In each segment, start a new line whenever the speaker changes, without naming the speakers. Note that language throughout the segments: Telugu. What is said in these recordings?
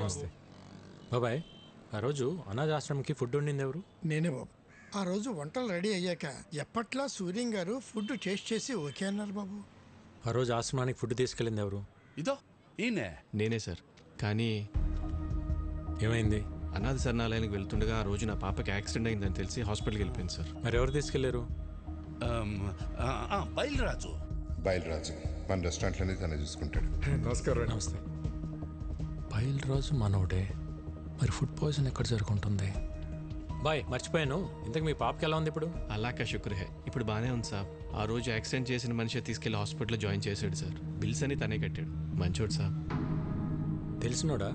నమస్తే బాబాయ్. ఆ రోజు అనాథాశ్రమంకి ఫుడ్ వండింది ఎవరు?
నేనే బాబు. ఆ రోజు వంటలు రెడీ అయ్యాక ఎప్పట్లా సూర్యం గారు ఫుడ్ టేస్ట్ చేసి ఓకే అన్నారు బాబు.
ఆ రోజు ఆశ్రమానికి ఫుడ్ తీసుకెళ్ళింది ఎవరు?
ఇదో ఈయనే.
నేనే సార్. కానీ
ఏమైంది?
అనాథ శరణాలయానికి వెళ్తుండగా ఆ రోజు నా పాపకి యాక్సిడెంట్ అయిందని తెలిసి హాస్పిటల్కి వెళ్ళిపోయింది సార్.
మరి ఎవరు తీసుకెళ్లారు?
బయలురాజు.
బయలురాజు మన రెస్టారెంట్లోనే తనే చూసుకుంటాడు.
నమస్కారం.
నమస్తే. బయలురాజు మనోడే. మరి ఫుడ్ పాయిజన్ ఎక్కడ జరుగుంటుంది? బాయ్ మర్చిపోయాను, ఇంతకు మీ పాపకి ఎలా ఉంది ఇప్పుడు?
అలాకా శుక్ర్ హే, ఇప్పుడు బాగానే ఉంది సార్. ఆ రోజు యాక్సిడెంట్ చేసిన మనిషి తీసుకెళ్లి హాస్పిటల్లో జాయిన్ చేశాడు సార్. బిల్స్ అని తనే కట్టాడు. మంచోడు సార్.
తెలిసినోడా?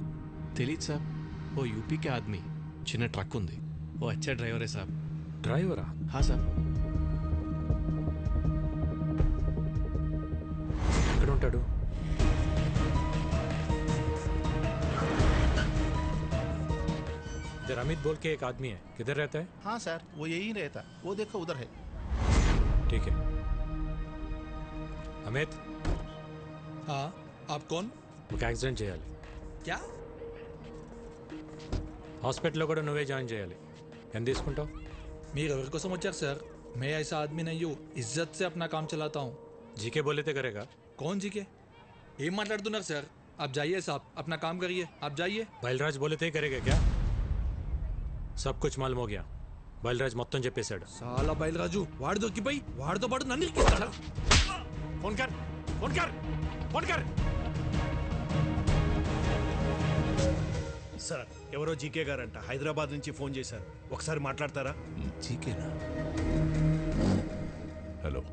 తెలీదు సార్. ఓ యూపీకే ఆద్మీ, చిన్న ట్రక్ ఉంది. ఓ అచ్చా డ్రైవరే సార్.
డ్రైవరా?
హా సార్.
ఎక్కడ ఉంటాడు? इधर अमित बोल के एक आदमी है, किधर रहता है?
हाँ सर, वो यही रहता, वो देखो उधर है.
ठीक है. अमित,
हाँ आप कौन?
ఒక యాక్సిడెంట్ చేయాలి.
क्या?
హాస్పిటల్లో కూడా నువ్వే జాయిన్ చేయాలి. ఎంత తీసుకుంటావు?
మీరు ఎవరి కోసం వచ్చారు सर? मैं ऐसा आदमी नहीं हूँ, इज्जत से अपना काम चलाता हूँ.
జీకే బోలితే కరేగా?
कौन जी के? ఏం మాట్లాడుతున్నారు సార్? आप जाइए साहब, अपना काम करिए, आप जाइए.
బయల్రాజ్ బోలితే కరేగా క్యా? సబ్ కుచ్ మాలూమ్ హో గయా. బయల్రాజ్ మొత్తం చెప్పేశాడు.
సాలా బయలురాజు వాడు దొరికిపోయి వాడితో పాటు నన్ను ఇరికిస్తాడా?
ఫోన్ కర్, ఫోన్ కర్, ఫోన్ కర్.
సార్ ఎవరో జీకే గారంట హైదరాబాద్ నుంచి ఫోన్ చేశారు, ఒకసారి మాట్లాడతారా?
జీకేనా?
హలో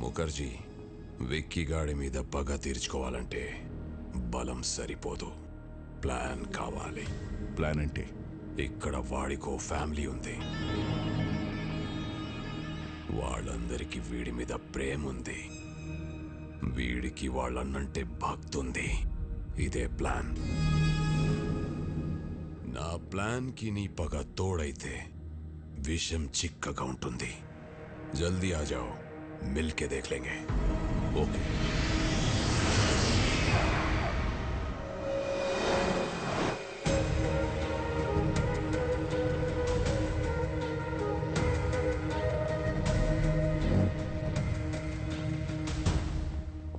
ముఖర్జీ, విక్కీ గాడి మీద పగ తీర్చుకోవాలంటే బలం సరిపోదు, ప్లాన్ కావాలి.
ప్లాన్ అంటే?
ఇక్కడ వాడికో ఫ్యామిలీ ఉంది, వాళ్ళందరికీ వీడి మీద ప్రేమ ఉంది, వీడికి వాళ్ళన్నంటే భక్తుంది. ఇదే ప్లాన్. నా ప్లాన్కి నీ పగ తోడైతే విషం చిక్కగా ఉంటుంది. జల్దీ ఆ జాओ, మిల్కే దేఖ్ లేంగే. Okay.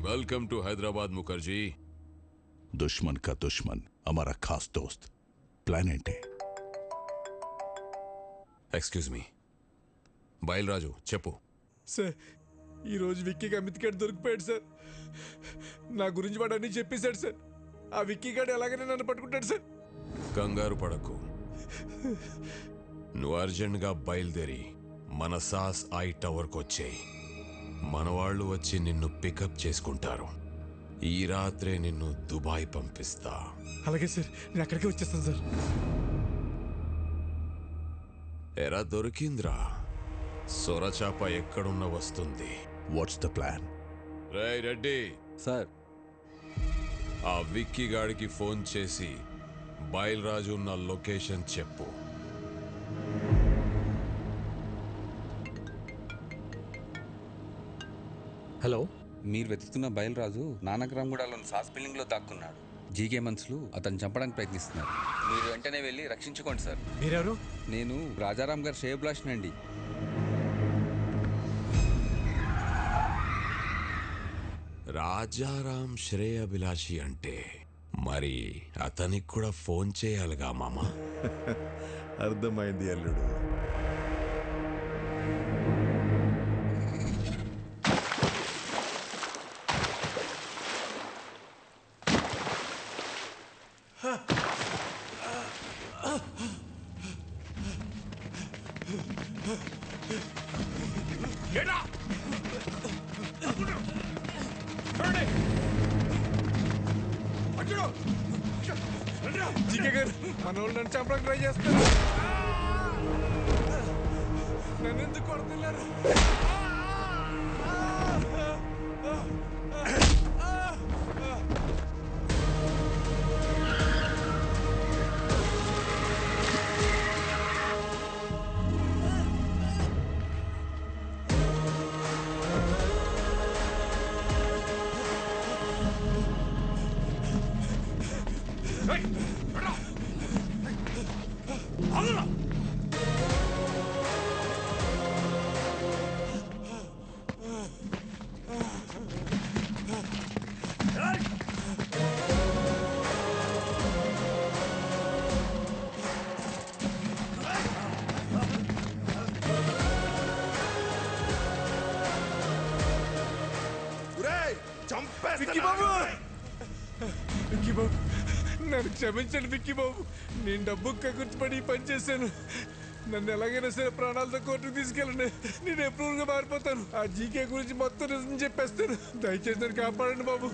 Welcome to Hyderabad Mukherjee.
दुश्मन का दुश्मन हमारा खास दोस्त. ప్లాన్ ఏంటి?
ఎక్స్క్యూజ్ మీ, బయలురాజు చెప్పు.
సార్ ఈరోజు విక్కీ అమిత్ గారు దొరికిపోయాడు సార్. నా గురించి వాడు అన్నీ చెప్పేశాడు సార్. ఆ విక్కీ గారు ఎలాగైనా నన్ను పట్టుకుంటాడు సార్.
కంగారు పడకు, నువ్వు అర్జెంట్గా బయలుదేరి మన సాస్ ఐ టవర్కి వచ్చేయి. మన వాళ్ళు వచ్చి నిన్ను పికప్ చేసుకుంటారు. ఈ రాత్రే నిన్ను దుబాయ్ పంపిస్తా.
అలాగే సార్, నేను అక్కడికే వచ్చేస్తాను సార్.
ఎరా దొరికింద్రా, సొరచాప ఎక్కడున్న వస్తుంది.
What's the plan?
Ray Reddy
sir,
ఆ విక్కీ గాడికి ఫోన్ చేసి బయలురాజు ఉన్న లొకేషన్ చెప్పు.
హలో,
మీరు వెతుకుతున్న బయలురాజు నానక్రామ్గూడలోని సాస్ బిల్డింగ్లో దాక్కున్నాడు. జీకే మనుషులు అతను చంపడానికి ప్రయత్నిస్తున్నారు. మీరు వెంటనే వెళ్ళి రక్షించుకోండి సార్.
మీరెవరు?
నేను రాజారాం గారు శ్రేయభిలాషినండి.
రాజారాం శ్రేయభిలాషి అంటే మరి అతనికి కూడా ఫోన్ చేయాలిగా మామ.
అర్థమైంది అల్లుడు.
జీకే గారు మన వాళ్ళు నన్ను చంపడానికి ట్రై చేస్తారు. నన్ను ఎందుకు కొడుతున్నారు?
Hey!
విక్కీ బాబు విక్కీ బాబు నన్ను క్షమించండి విక్కీ బాబు. నేను డబ్బు కగుర్తుపడి ఈ పని చేశాను. నన్ను ఎలాగైనా సరే ప్రాణాలతో కోర్టుకు తీసుకెళ్ళండి. నేను ఎప్రూవ్గా మారిపోతాను. ఆ జీకే గురించి మొత్తం నిజం చెప్పేస్తాను. దయచేసి నన్ను కాపాడండి బాబు.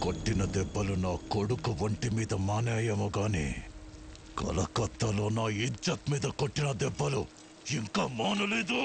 కొట్టిన దెబ్బలు నా కొడుకు ఒంటి మీద మానేయేమో గాని కలకత్తాలో నా ఇజ్జత్ మీద కొట్టిన దెబ్బలు ఇంకా మానలేదు.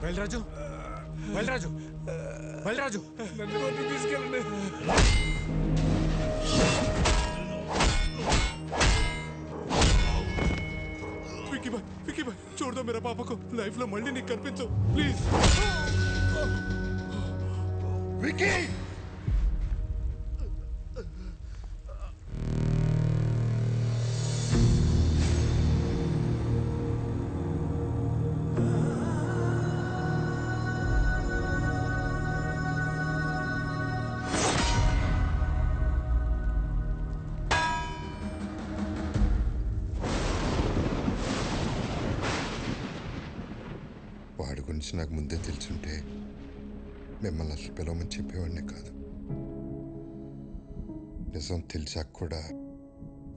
బయలురాజు బయలురాజు బయలురాజు నన్ను కోర్టుకు తీసుకెళ్ళండి. విక్కీ భాయ్ చూడదా मेरा पापा को लाइफ లో మళ్ళీ నీకు కనిపించు ప్లీజ్.
విక్కీ వాడి గురించి నాకు ముందే తెలుసుంటే మిమ్మల్ని అసలు పిలవమని చెప్పేవాడినే కాదు. నిజం తెలిసాక కూడా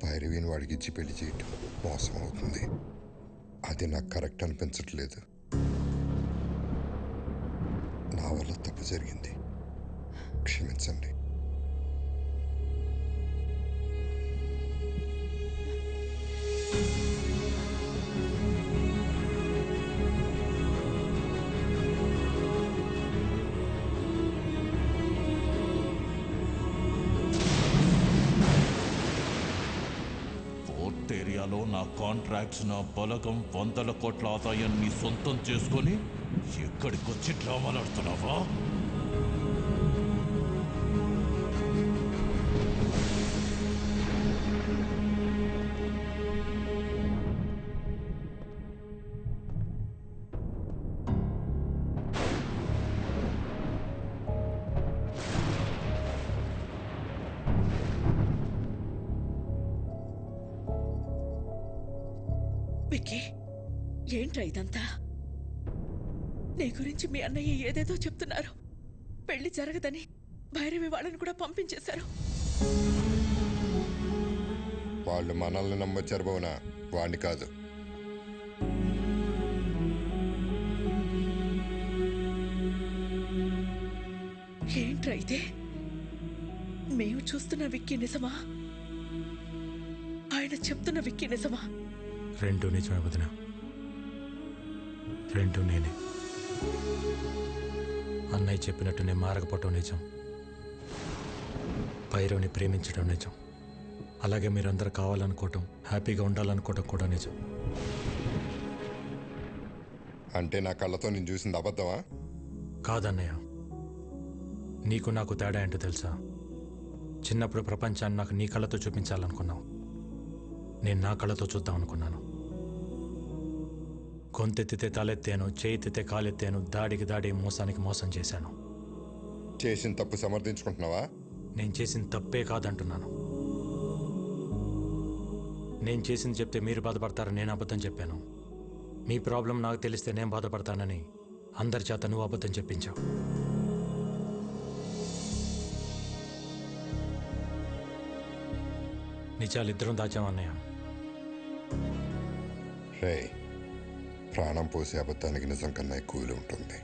భైరవిని వాడికి ఇచ్చి పెళ్లి చేయటం మోసం అవుతుంది. అది నాకు కరెక్ట్ అనిపించట్లేదు. నా వల్ల తప్పు జరిగింది, క్షమించండి.
ఏరియాలో నా కాంట్రాక్ట్స్, నా బలగం, 100 కోట్ల ఆదాయాన్ని సొంతం చేసుకొని ఎక్కడికొచ్చి డ్రామాలాడుతున్నావా?
విక్కీ, ఏంట్రా ఇదంతా? నీ గురించి మీ అన్నయ్య ఏదేదో చెప్తున్నారు. పెళ్లి జరగదని భైరవి వాళ్ళని కూడా పంపించేశారు.
వాళ్ళు మనల్ని నమ్మొచ్చారు భువన, వాణ్ణి కాదు.
ఏంట్రా ఇదే? మేము చూస్తున్న విక్కీ నిజమా? ఆయన చెప్తున్న విక్కీ నిజమా?
రెండు నిజమే వదిన, రెండు నేనే. అన్నయ్య చెప్పినట్టు నేను మారకపోవటం నిజం, భైరవ్ని ప్రేమించడం నిజం, అలాగే మీరందరూ కావాలనుకోవటం, హ్యాపీగా ఉండాలనుకోవటం కూడా నిజం.
అంటే నా కళ్ళతో నేను చూసింది అబద్ధమా?
కాదన్నయ్య, నీకు నాకు తేడా ఏంటో తెలుసా? చిన్నప్పుడు ప్రపంచాన్ని నాకు నీ కళ్ళతో చూపించాలనుకున్నావు, నేను నా కళ్ళతో చూద్దాం అనుకున్నాను. గొంతెత్తితే తలెత్తాను, చేయితే కాలెత్తాను, దాడికి దాడి, మోసానికి మోసం చేశాను.
చేసిన తప్పు సమర్థించుకుంటున్నావా?
నేను చేసిన తప్పే కాదంటున్నాను. నేను చేసింది చెప్తే మీరు బాధపడతారని నేను అబద్ధం చెప్పాను. మీ ప్రాబ్లం నాకు తెలిస్తే నేను బాధపడతానని అందరి చేత నువ్వు అబద్ధం చెప్పించావు. నిజాలిద్దరం దాచామన్నయ్య.
రే, ప్రాణం పోసే అబద్ధానికి నిజం కన్నా ఎక్కువ విలువ ఉంటుంది.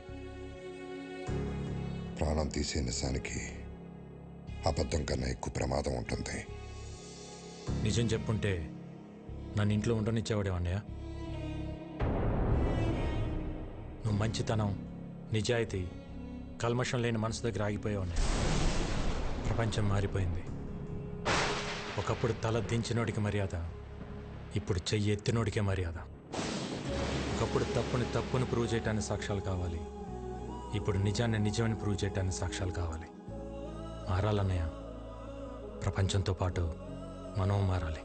ప్రాణం తీసే నిజానికి అబద్ధం కన్నా ఎక్కువ ప్రమాదం ఉంటుంది.
నిజం చెప్పుంటే నన్ను ఇంట్లో ఉండనిచ్చేవాడే అన్నయ్య. నువ్వు మంచితనం, నిజాయితీ, కల్మషం లేని మనసు దగ్గర ఆగిపోయావు అన్నయ్య. ప్రపంచం మారిపోయింది. ఒకప్పుడు తల దించినోడికి మర్యాద, ఇప్పుడు చెయ్యి ఎత్తినోడికే మర్యాద. ఒకప్పుడు తప్పుని ప్రూవ్ చేయడానికి సాక్ష్యాలు కావాలి, ఇప్పుడు నిజాన్ని నిజమని ప్రూవ్ చేయడానికి సాక్ష్యాలు కావాలి. మారాలన్నయ్య, ప్రపంచంతో పాటు మనం మారాలి.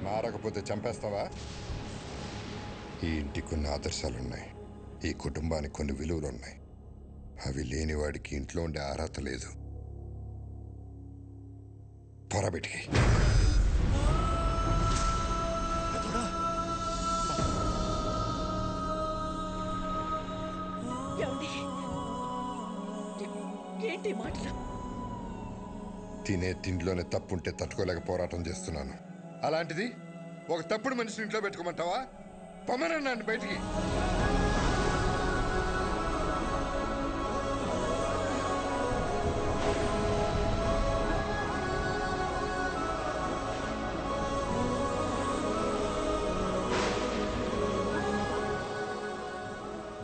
మారకపోతే చంపేస్తావా? ఈ ఇంటికి కొన్ని ఆదర్శాలున్నాయి, ఈ కుటుంబానికి కొన్ని విలువలున్నాయి. అవి లేని వాడికి ఇంట్లో ఉండే అర్హత లేదు. పొరబెట్టి
ఏంటి మాటలు?
తినే తిండిలోనే తప్పుంటే తట్టుకోలేక పోరాటం చేస్తున్నాను. అలాంటిది ఒక తప్పుడు మనిషిని ఇంట్లో పెట్టుకోమంటావా? పొమ్మనండి బయటికి.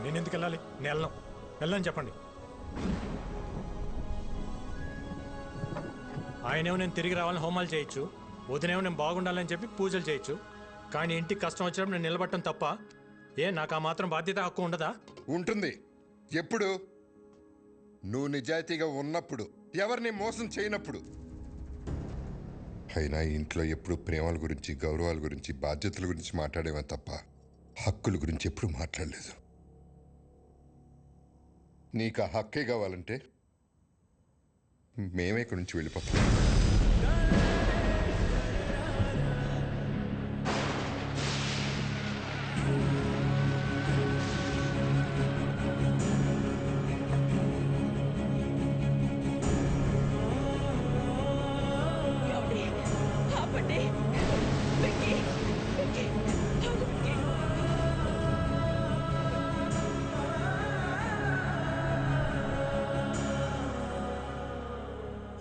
నేను ఎందుకు వెళ్ళాలి? నేను వెళ్ళని చెప్పండి. ఆయనేమో నేను తిరిగి రావాలని హోమాలు చేయొచ్చు, వదినేమో నేను బాగుండాలని చెప్పి పూజలు చేయొచ్చు, కానీ ఇంటికి కష్టం వచ్చినప్పుడు నేను నిలబడటం తప్ప? నాకు ఆ మాత్రం బాధ్యత, హక్కు ఉండదా?
ఉంటుంది. ఎప్పుడు? నువ్వు నిజాయితీగా ఉన్నప్పుడు, ఎవరిని మోసం చేయనప్పుడు. అయినా ఇంట్లో ఎప్పుడు ప్రేమల గురించి, గౌరవాల గురించి, బాధ్యతల గురించి మాట్లాడేవా తప్ప హక్కుల గురించి ఎప్పుడు మాట్లాడలేదు. నీకు ఆ హక్కే కావాలంటే మేమే ఇక్కడి నుంచి వెళ్ళిపోతాం.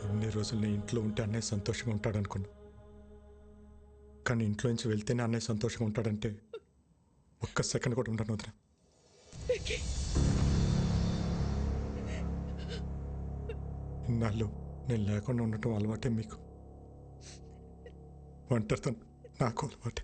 ఇన్ని రోజులు నేను ఇంట్లో ఉంటే అన్నయ్య సంతోషంగా ఉంటాడు అనుకున్నా, కానీ ఇంట్లో నుంచి వెళ్తేనే అన్నయ్య సంతోషంగా ఉంటాడంటే ఒక్క సెకండ్ కూడా ఉంటాను వదిన. ఇన్నాళ్ళు నేను లేకుండా ఉండటం అలవాటే మీకు, ఒంటరితనం నాకు అలవాటే.